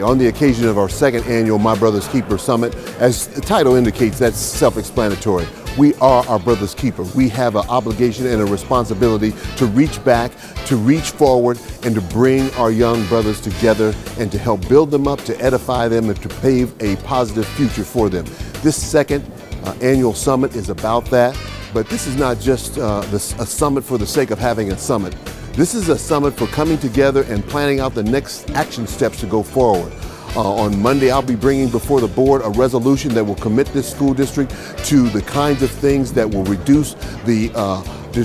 On the occasion of our second annual My Brother's Keeper Summit, as the title indicates, that's self-explanatory. We are our brother's keeper. We have an obligation and a responsibility to reach back, to reach forward, and to bring our young brothers together and to help build them up, to edify them, and to pave a positive future for them. This second annual summit is about that, but this is not just a summit for the sake of having a summit. This is a summit for coming together and planning out the next action steps to go forward. On Monday, I'll be bringing before the board a resolution that will commit this school district to the kinds of things that will reduce the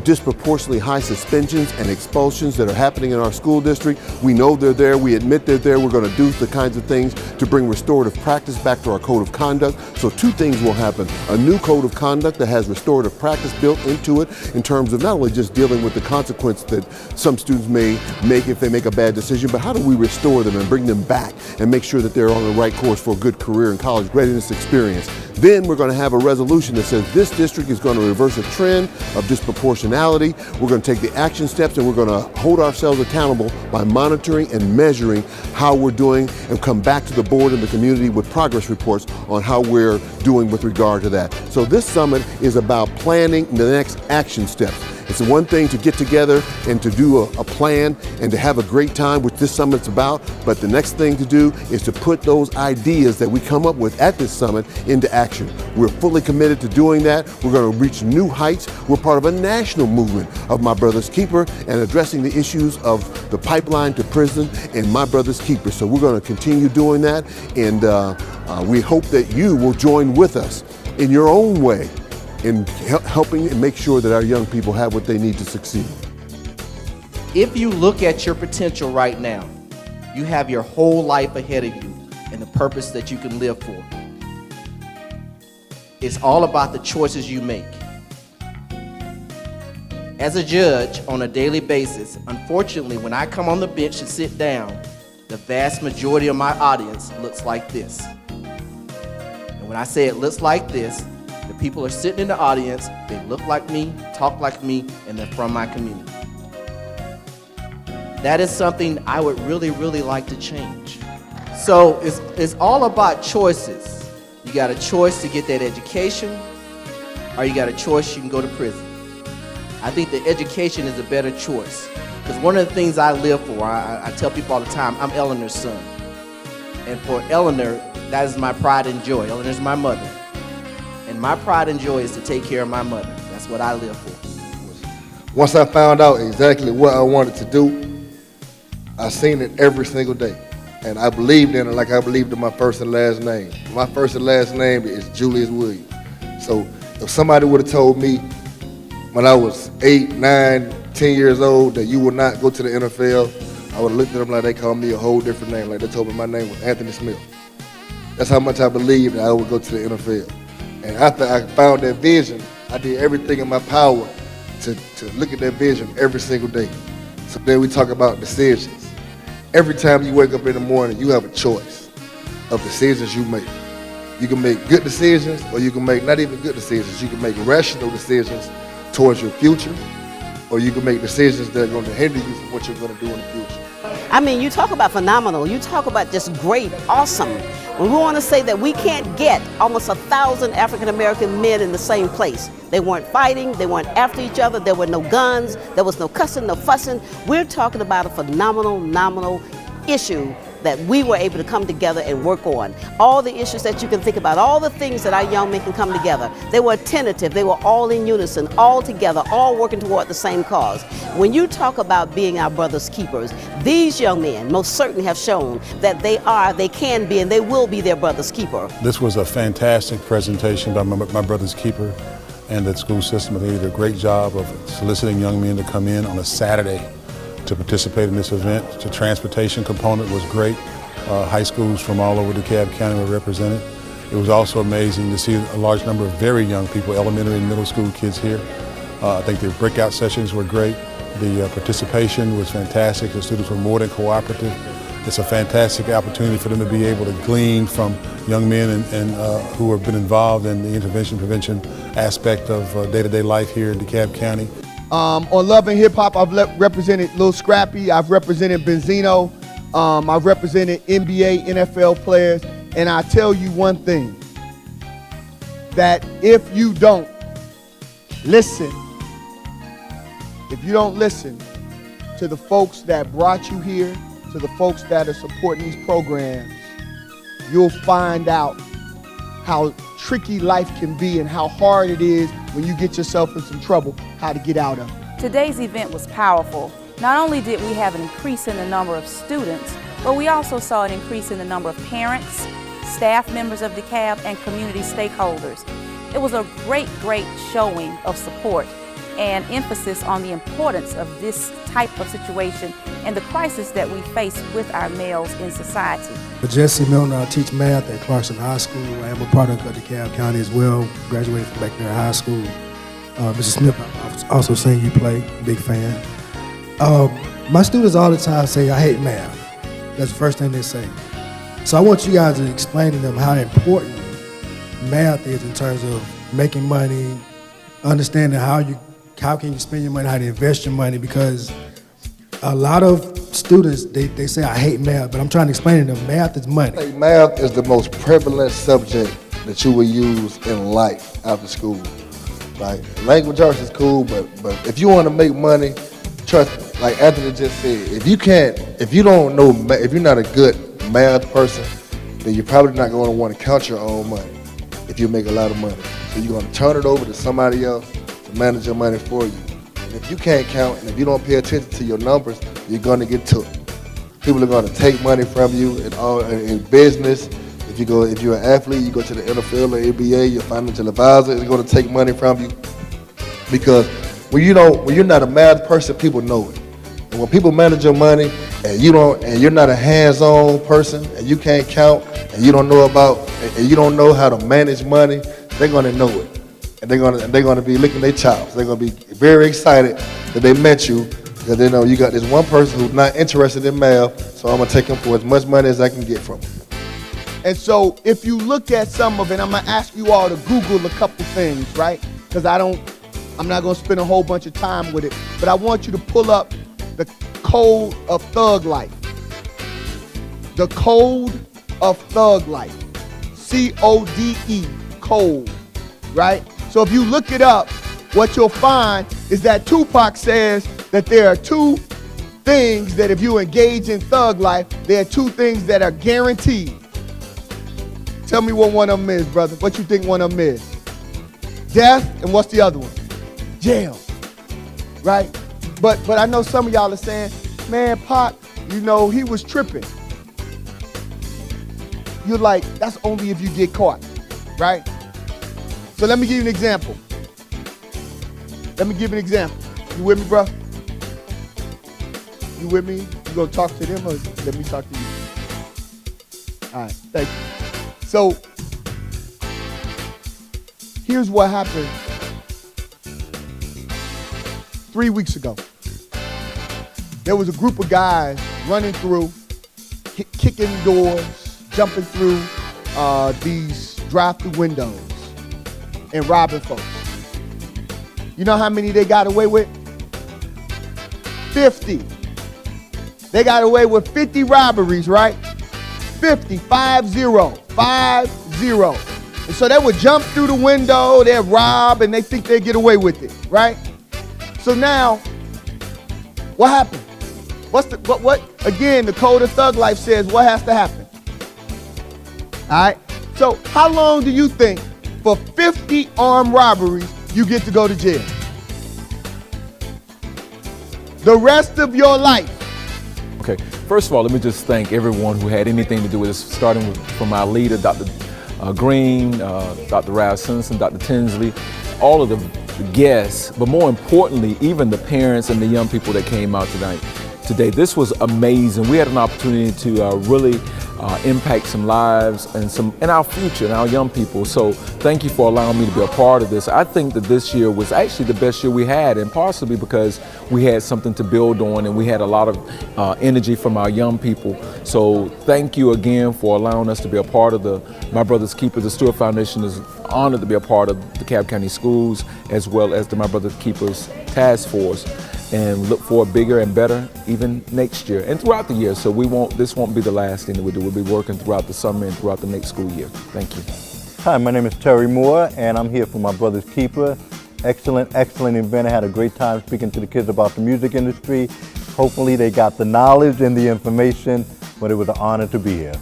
disproportionately high suspensions and expulsions that are happening in our school district. We know they're there, we admit they're there. We're going to do the kinds of things to bring restorative practice back to our code of conduct. So two things will happen. A new code of conduct that has restorative practice built into it in terms of not only just dealing with the consequence that some students may make if they make a bad decision, but how do we restore them and bring them back and make sure that they're on the right course for a good career and college readiness experience. Then we're going to have a resolution that says this district is going to reverse a trend of disproportionality. We're going to take the action steps and we're going to hold ourselves accountable by monitoring and measuring how we're doing and come back to the board and the community with progress reports on how we're doing with regard to that. So this summit is about planning the next action steps. It's the one thing to get together and to do a plan and to have a great time, which this summit's about, but the next thing to do is to put those ideas that we come up with at this summit into action. We're fully committed to doing that. We're going to reach new heights. We're part of a national movement of My Brother's Keeper and addressing the issues of the pipeline to prison and My Brother's Keeper. So we're going to continue doing that, and we hope that you will join with us in your own way in helping and make sure that our young people have what they need to succeed. If you look at your potential right now, you have your whole life ahead of you and the purpose that you can live for. It's all about the choices you make. As a judge on a daily basis, unfortunately, when I come on the bench to sit down, the vast majority of my audience looks like this. And when I say it looks like this, the people are sitting in the audience, they look like me, talk like me, and they're from my community. That is something I would really, really like to change. So it's all about choices. You got a choice to get that education, or you got a choice you can go to prison. I think the education is a better choice. Because one of the things I live for, I tell people all the time, I'm Eleanor's son. And for Eleanor, that is my pride and joy. Eleanor's my mother. And my pride and joy is to take care of my mother. That's what I live for. Once I found out exactly what I wanted to do, I seen it every single day. And I believed in it like I believed in my first and last name. My first and last name is Julius Williams. So if somebody would have told me when I was 8, 9, 10 years old that you would not go to the NFL, I would have looked at them like they called me a whole different name. Like they told me my name was Anthony Smith. That's how much I believed that I would go to the NFL. And after I found that vision, I did everything in my power to look at that vision every single day. So then we talk about decisions. Every time you wake up in the morning, you have a choice of decisions you make. You can make good decisions, or you can make not even good decisions. You can make rational decisions towards your future, or you can make decisions that are going to hinder you from what you're going to do in the future. I mean, you talk about phenomenal, you talk about just great, awesome. When we want to say that we can't get almost 1,000 African-American men in the same place. They weren't fighting, they weren't after each other, there were no guns, there was no cussing, no fussing. We're talking about a phenomenal issue that we were able to come together and work on. All the issues that you can think about, all the things that our young men can come together. They were attentive, they were all in unison, all together, all working toward the same cause. When you talk about being our brother's keepers, these young men most certainly have shown that they can be, and they will be their brother's keeper. This was a fantastic presentation by my brother's keeper and the school system. They did a great job of soliciting young men to come in on a Saturday to participate in this event. The transportation component was great. High schools from all over DeKalb County were represented. It was also amazing to see a large number of very young people, elementary and middle school kids here. I think the breakout sessions were great. The participation was fantastic. The students were more than cooperative. It's a fantastic opportunity for them to be able to glean from young men and who have been involved in the intervention prevention aspect of day-to-day life here in DeKalb County. On Love and Hip Hop, I've represented Lil Scrappy, I've represented Benzino, I've represented NBA, NFL players, and I tell you one thing, that if you don't listen, to the folks that brought you here, to the folks that are supporting these programs, you'll find out how tricky life can be and how hard it is when you get yourself in some trouble, how to get out of it. Today's event was powerful. Not only did we have an increase in the number of students, but we also saw an increase in the number of parents, staff members of DeKalb, and community stakeholders. It was a great showing of support and emphasis on the importance of this type of situation and the crisis that we face with our males in society. Jesse Milner, I teach math at Clarkson High School. I am a product of DeKalb County as well, graduated from back there High School. Mr. Smith, I've also seen you play, big fan. My students all the time say, I hate math. That's the first thing they say. So I want you guys to explain to them how important math is in terms of making money, understanding how can you spend your money, how to invest your money, because a lot of students, they say, I hate math, but I'm trying to explain to them, math is money. Math is the most prevalent subject that you will use in life after school. Like, language arts is cool, but if you want to make money, trust me, like Anthony just said, if you're not a good math person, then you're probably not going to want to count your own money if you make a lot of money. So you're going to turn it over to somebody else to manage your money for you. And if you can't count and if you don't pay attention to your numbers, you're going to get took. People are going to take money from you in business. If you're an athlete, you go to the NFL or NBA, your financial advisor is going to take money from you. Because when you're not a math person, people know it. And when people manage your money and you're not a hands-on person and you can't count and you don't know how to manage money, they're going to know it. And they're going to be licking their chops. They're going to be very excited that they met you because they know you got this one person who's not interested in math, so I'm going to take him for as much money as I can get from him. And so if you look at some of it, I'm gonna ask you all to Google a couple things, right? Because I'm not gonna spend a whole bunch of time with it, but I want you to pull up the code of thug life. The code of thug life. C-O-D-E, code, right? So if you look it up, what you'll find is that Tupac says that there are two things that if you engage in thug life, there are two things that are guaranteed. Tell me what one of them is, brother. What you think one of them is? Death, and what's the other one? Jail, right? But I know some of y'all are saying, man, Pac, he was tripping. You're like, that's only if you get caught, right? So let me give you an example. You with me, bro? You with me? You gonna talk to them or let me talk to you? All right, thank you. So, here's what happened 3 weeks ago. There was a group of guys running through, kicking doors, jumping through these drive-through windows and robbing folks. You know how many they got away with? 50. They got away with 50 robberies, right? 50. And so they would jump through the window, they'd rob, and they think they'd get away with it, right? So now, what happened? Again, the code of thug life says what has to happen. All right? So how long do you think for 50 armed robberies you get to go to jail? The rest of your life. Okay, first of all, let me just thank everyone who had anything to do with this, starting from our leader, Dr. Green, Dr. Rasmussen, Dr. Tinsley, all of the guests, but more importantly, even the parents and the young people that came out today. This was amazing. We had an opportunity to really impact some lives and our future and our young people. So thank you for allowing me to be a part of this. I think that this year was actually the best year we had, and possibly because we had something to build on and we had a lot of energy from our young people. So thank you again for allowing us to be a part of My Brother's Keepers. The Stewart Foundation is honored to be a part of DeKalb County Schools as well as the My Brother's Keepers Task Force. and look for bigger and better even next year and throughout the year. So this won't be the last thing that we do. We'll be working throughout the summer and throughout the next school year. Thank you. Hi, my name is Terry Moore, and I'm here for my brother's keeper. Excellent event. I had a great time speaking to the kids about the music industry. Hopefully they got the knowledge and the information, but it was an honor to be here.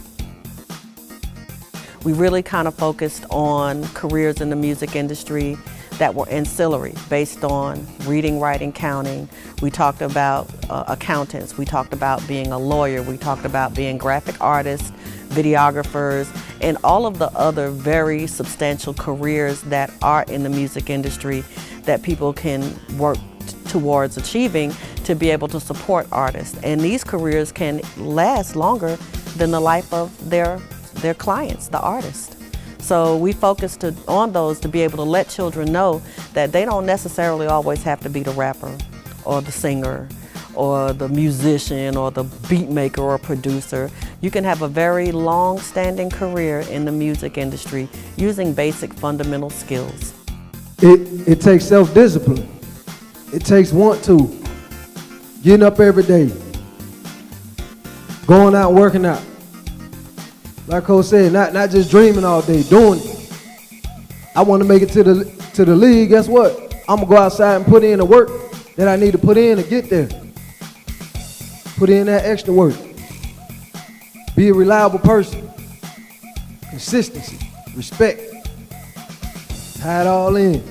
We really kind of focused on careers in the music industry that were ancillary, based on reading, writing, counting. We talked about accountants. We talked about being a lawyer. We talked about being graphic artists, videographers, and all of the other very substantial careers that are in the music industry that people can work towards achieving to be able to support artists. And these careers can last longer than the life of their clients, the artist. So we focused on those to be able to let children know that they don't necessarily always have to be the rapper or the singer or the musician or the beat maker or producer. You can have a very long-standing career in the music industry using basic fundamental skills. It takes self-discipline. It takes want to. Getting up every day. Going out, working out. Like Coach said, not just dreaming all day, doing it. I want to make it to the league. Guess what? I'm gonna go outside and put in the work that I need to put in to get there. Put in that extra work. Be a reliable person. Consistency, respect. Tie it all in.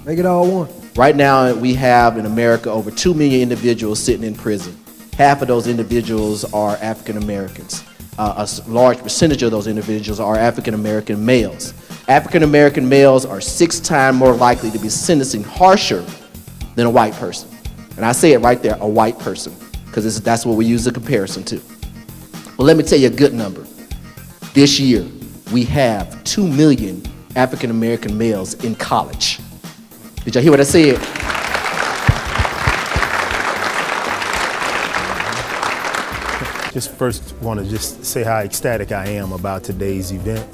Make it all one. Right now, we have in America over 2 million individuals sitting in prison. Half of those individuals are African Americans. A large percentage of those individuals are African American males. African American males are 6 times more likely to be sentencing harsher than a white person. And I say it right there, a white person, because that's what we use a comparison to. Well, let me tell you a good number. This year, we have 2 million African American males in college. Did y'all hear what I said? Just first want to just say how ecstatic I am about today's event.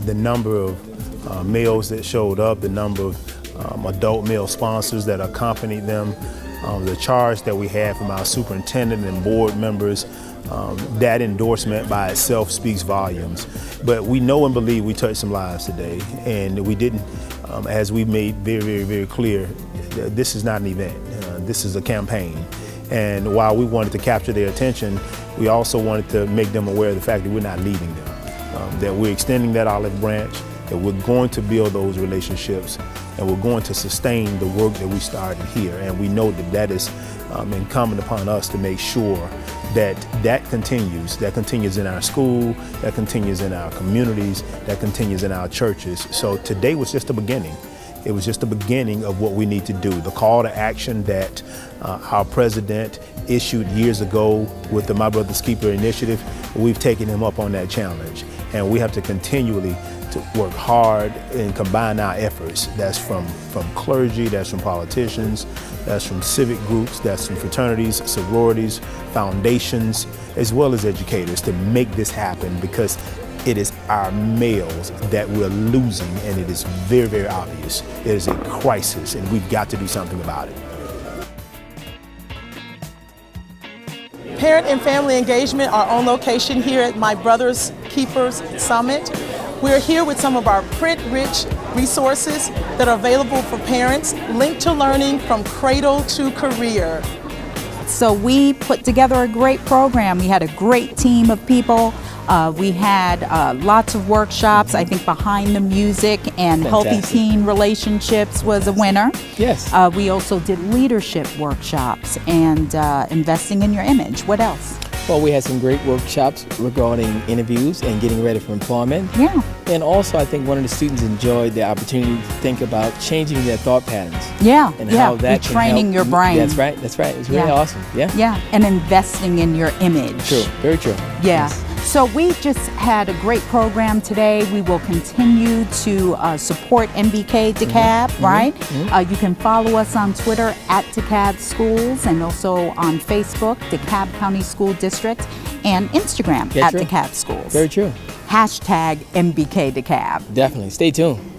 The number of males that showed up, the number of adult male sponsors that accompanied them, the charge that we had from our superintendent and board members, that endorsement by itself speaks volumes. But we know and believe we touched some lives today, and we didn't, as we made very clear, this is not an event, this is a campaign. And while we wanted to capture their attention, we also wanted to make them aware of the fact that we're not leaving them, that we're extending that olive branch, that we're going to build those relationships, and we're going to sustain the work that we started here. And we know that that is incumbent upon us to make sure that that continues in our school, that continues in our communities, that continues in our churches. So today was just the beginning. It was just the beginning of what we need to do. The call to action that our president issued years ago with the My Brother's Keeper initiative, we've taken him up on that challenge. And we have to continually to work hard and combine our efforts. That's from clergy, that's from politicians, that's from civic groups, that's from fraternities, sororities, foundations, as well as educators to make this happen, because it is our males that we're losing, and it is very obvious. It is a crisis, and we've got to do something about it. Parent and family engagement are on location here at My Brother's Keepers Summit. We're here with some of our print-rich resources that are available for parents, linked to learning from cradle to career. So we put together a great program. We had a great team of people. We had lots of workshops. I think Behind the Music and Healthy Teen Relationships was a winner. Yes. We also did leadership workshops and investing in your image. What else? Well, we had some great workshops regarding interviews and getting ready for employment. Yeah. And also, I think one of the students enjoyed the opportunity to think about changing their thought patterns. Yeah, and how that can training your brain. That's right. It's really awesome. Yeah. Yeah, and investing in your image. True, very true. Yeah. Yes. So we just had a great program today. We will continue to support MBK DeKalb, right? You can follow us on Twitter at DeKalb Schools, and also on Facebook, DeKalb County School District, and Instagram at DeKalb Schools. Very true. #MBK DeKalb. Definitely. Stay tuned.